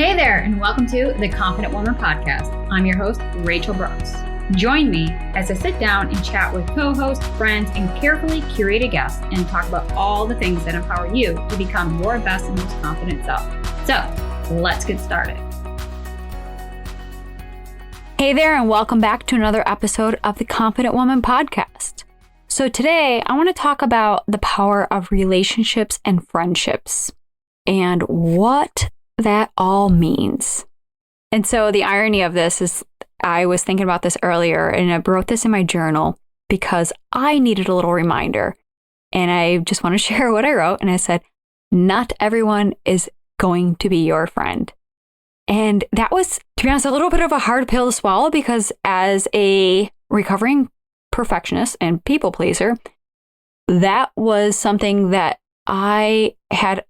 Hey there, and welcome to the Confident Woman Podcast. I'm your host, Rachel Brooks. Join me as I sit down and chat with co-hosts, friends, and carefully curated guests and talk about all the things that empower you to become your best and most confident self. So, let's get started. Hey there, and welcome back to another episode of the Confident Woman Podcast. So today, I want to talk about the power of relationships and friendships and what that all means. And so the irony of this is I was thinking about this earlier and I wrote this in my journal because I needed a little reminder. And I just want to share what I wrote. And I said, not everyone is going to be your friend. And that was, to be honest, a little bit of a hard pill to swallow because as a recovering perfectionist and people pleaser, that was something that I had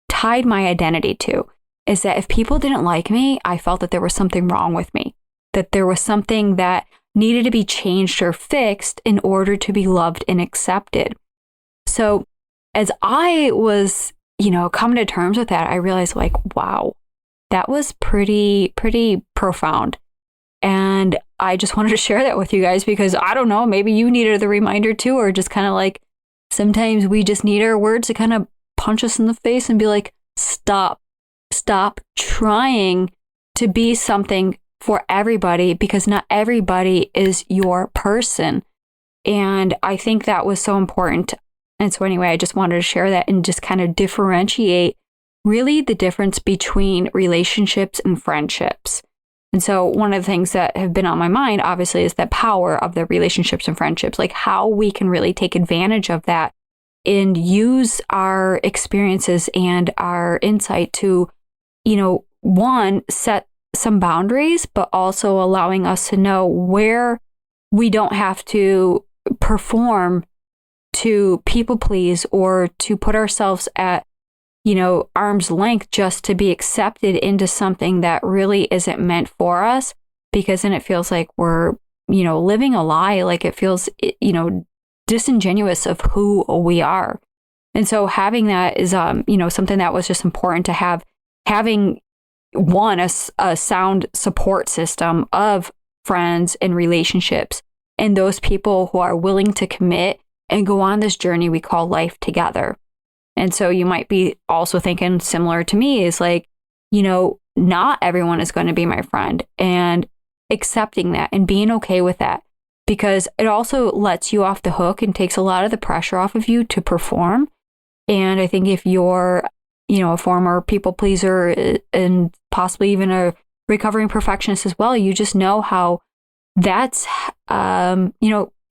tied my identity to. Is that if people didn't like me, I felt that there was something wrong with me, that there was something that needed to be changed or fixed in order to be loved and accepted. So as I was, coming to terms with that, I realized wow, that was pretty profound. And I just wanted to share that with you guys because I don't know, maybe you needed the reminder too, or just kind of sometimes we just need our words to kind of punch us in the face and be like, stop trying to be something for everybody because not everybody is your person. And I think that was so important. And so anyway, I just wanted to share that and just kind of differentiate really the difference between relationships and friendships. And so one of the things that have been on my mind, obviously, is the power of the relationships and friendships, like how we can really take advantage of that and use our experiences and our insight to one, set some boundaries, but also allowing us to know where we don't have to perform to people please or to put ourselves at, arm's length just to be accepted into something that really isn't meant for us, because then it feels like we're, living a lie, like it feels, disingenuous of who we are. And so having that is, something that was just important to have. Having one, a sound support system of friends and relationships and those people who are willing to commit and go on this journey we call life together. And so you might be also thinking similar to me is not everyone is going to be my friend, and accepting that and being okay with that, because it also lets you off the hook and takes a lot of the pressure off of you to perform. And I think if you're a former people pleaser and possibly even a recovering perfectionist as well, you just know how that's, more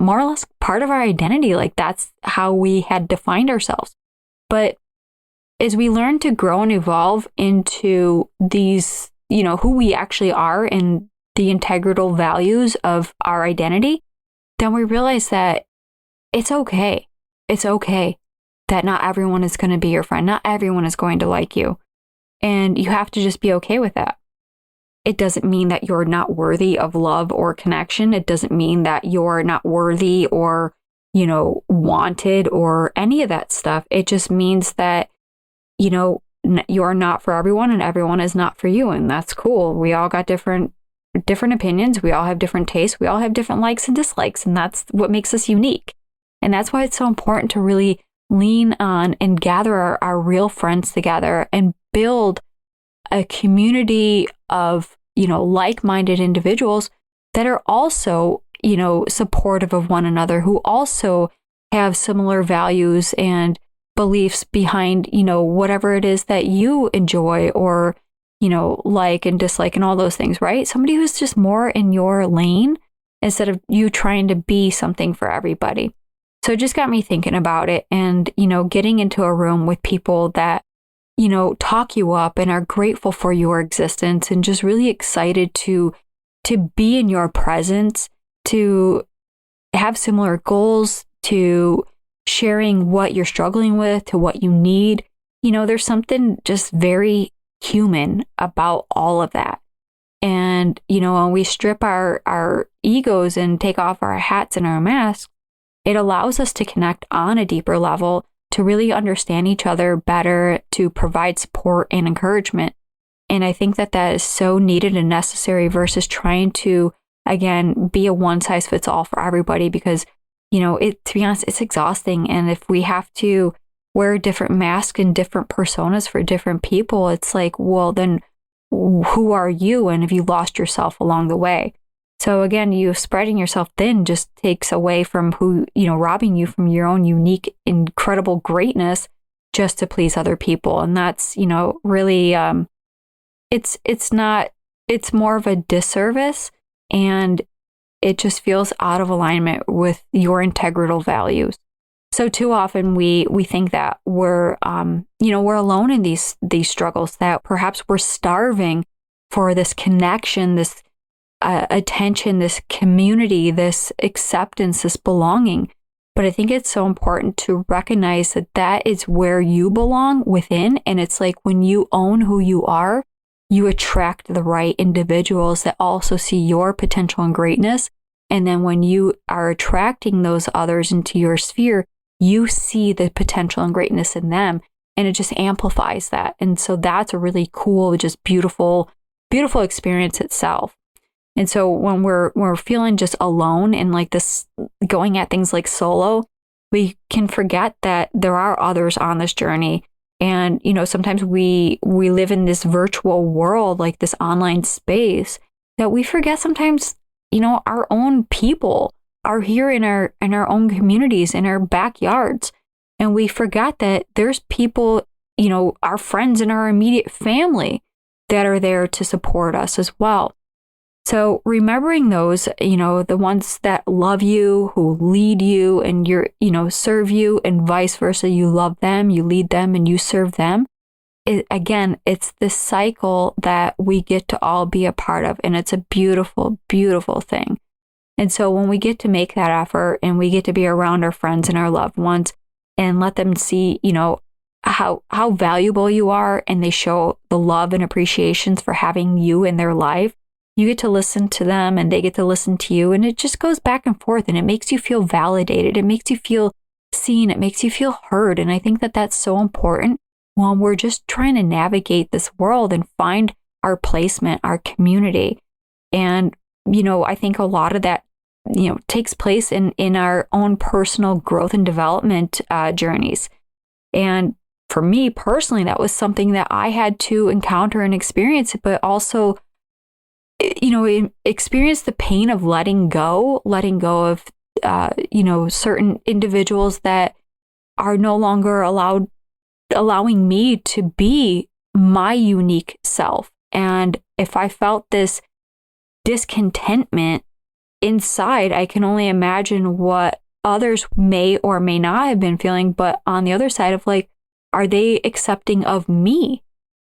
or less part of our identity. Like that's how we had defined ourselves. But as we learn to grow and evolve into these, who we actually are and the integral values of our identity, then we realize that it's okay. It's okay that not everyone is going to be your friend. Not everyone is going to like you. And you have to just be okay with that. It doesn't mean that you're not worthy of love or connection. It doesn't mean that you're not worthy or, wanted or any of that stuff. It just means that, you're not for everyone and everyone is not for you. And that's cool. We all got different opinions. We all have different tastes. We all have different likes and dislikes. And that's what makes us unique. And that's why it's so important to really lean on and gather our real friends together and build a community of, like-minded individuals that are also, supportive of one another, who also have similar values and beliefs behind, whatever it is that you enjoy or, like and dislike and all those things, right? Somebody who's just more in your lane instead of you trying to be something for everybody. So it just got me thinking about it and, getting into a room with people that, talk you up and are grateful for your existence and just really excited to be in your presence, to have similar goals, to sharing what you're struggling with, to what you need. There's something just very human about all of that. And, when we strip our egos and take off our hats and our masks, it allows us to connect on a deeper level, to really understand each other better, to provide support and encouragement. And I think that that is so needed and necessary versus trying to, again, be a one size fits all for everybody because, to be honest, it's exhausting. And if we have to wear different masks and different personas for different people, it's like, well, then who are you? And have you lost yourself along the way? So again, you spreading yourself thin just takes away from who, robbing you from your own unique, incredible greatness just to please other people. And that's, really, it's more of a disservice, and it just feels out of alignment with your integral values. So too often we think that we're alone in these struggles, that perhaps we're starving for this connection, this attention, this community, this acceptance, this belonging. But I think it's so important to recognize that that is where you belong within. And it's like when you own who you are, you attract the right individuals that also see your potential and greatness. And then when you are attracting those others into your sphere, you see the potential and greatness in them, and it just amplifies that. And so that's a really cool, just beautiful, beautiful experience itself. And so when we're feeling just alone and like this, going at things like solo, we can forget that there are others on this journey. And, sometimes we live in this virtual world, like this online space, that we forget sometimes, our own people are here in our own communities, in our backyards. And we forget that there's people, our friends in our immediate family that are there to support us as well. So remembering those, the ones that love you, who lead you and serve you, and vice versa, you love them, you lead them, and you serve them. It's this cycle that we get to all be a part of. And it's a beautiful, beautiful thing. And so when we get to make that effort and we get to be around our friends and our loved ones and let them see, how valuable you are, and they show the love and appreciations for having you in their life, you get to listen to them and they get to listen to you. And it just goes back and forth, and it makes you feel validated. It makes you feel seen. It makes you feel heard. And I think that that's so important when we're just trying to navigate this world and find our placement, our community. And, I think a lot of that, takes place in our own personal growth and development journeys. And for me personally, that was something that I had to encounter and experience, but also experience the pain of letting go of, certain individuals that are no longer allowing me to be my unique self. And if I felt this discontentment inside, I can only imagine what others may or may not have been feeling. But on the other side of like, are they accepting of me?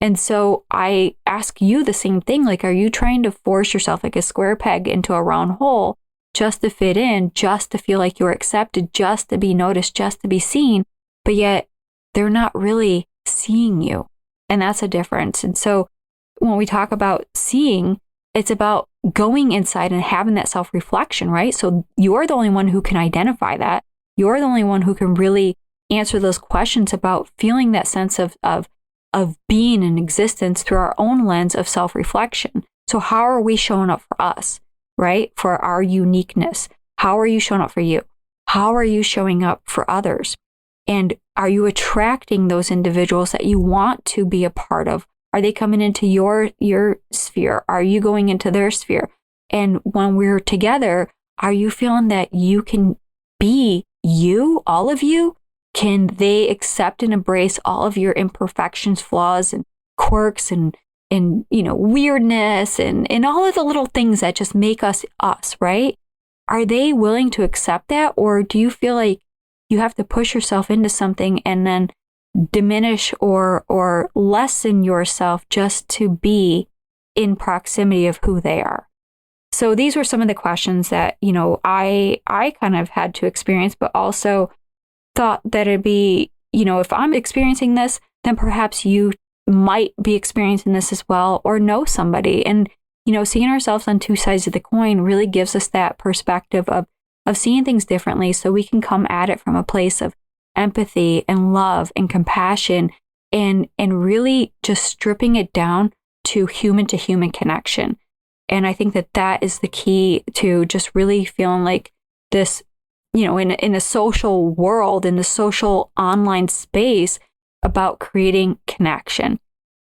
And so I ask you the same thing. Like, are you trying to force yourself like a square peg into a round hole just to fit in, just to feel like you're accepted, just to be noticed, just to be seen? But yet they're not really seeing you. And that's a difference. And so when we talk about seeing, it's about going inside and having that self-reflection, right? So you're the only one who can identify that. You're the only one who can really answer those questions about feeling that sense of being in existence through our own lens of self-reflection. So how are we showing up for us, right? For our uniqueness. How are you showing up for you? How are you showing up for others? And are you attracting those individuals that you want to be a part of? Are they coming into your sphere? Are you going into their sphere? And when we're together, are you feeling that you can be you, all of you? Can they accept and embrace all of your imperfections, flaws, and quirks, and weirdness, and all of the little things that just make us us, right? Are they willing to accept that? Or do you feel like you have to push yourself into something and then diminish or lessen yourself just to be in proximity of who they are? So these were some of the questions that, I kind of had to experience, but also thought that it'd be, if I'm experiencing this, then perhaps you might be experiencing this as well, or know somebody. And, seeing ourselves on two sides of the coin really gives us that perspective of seeing things differently, so we can come at it from a place of empathy and love and compassion, and really just stripping it down to human connection. And I think that that is the key to just really feeling like this, in a social world, in the social online space, about creating connection.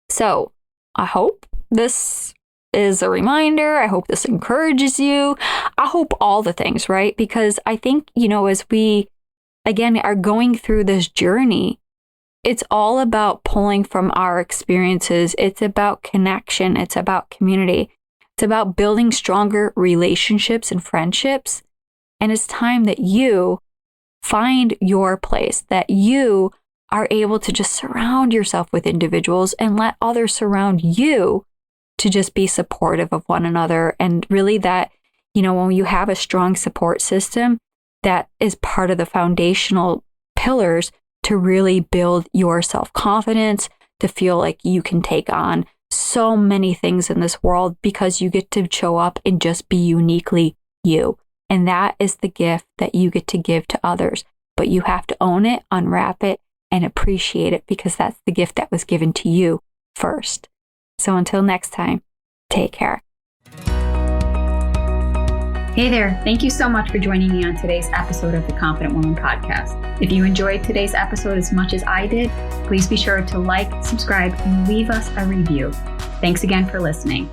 So I hope this is a reminder. I hope this encourages you. I hope all the things, right? Because I think, as we, again, are going through this journey, it's all about pulling from our experiences. It's about connection. It's about community. It's about building stronger relationships and friendships. And it's time that you find your place, that you are able to just surround yourself with individuals and let others surround you to just be supportive of one another. And really that, when you have a strong support system, that is part of the foundational pillars to really build your self-confidence, to feel like you can take on so many things in this world because you get to show up and just be uniquely you. And that is the gift that you get to give to others. But you have to own it, unwrap it, and appreciate it, because that's the gift that was given to you first. So until next time, take care. Hey there. Thank you so much for joining me on today's episode of the Confident Woman Podcast. If you enjoyed today's episode as much as I did, please be sure to like, subscribe, and leave us a review. Thanks again for listening.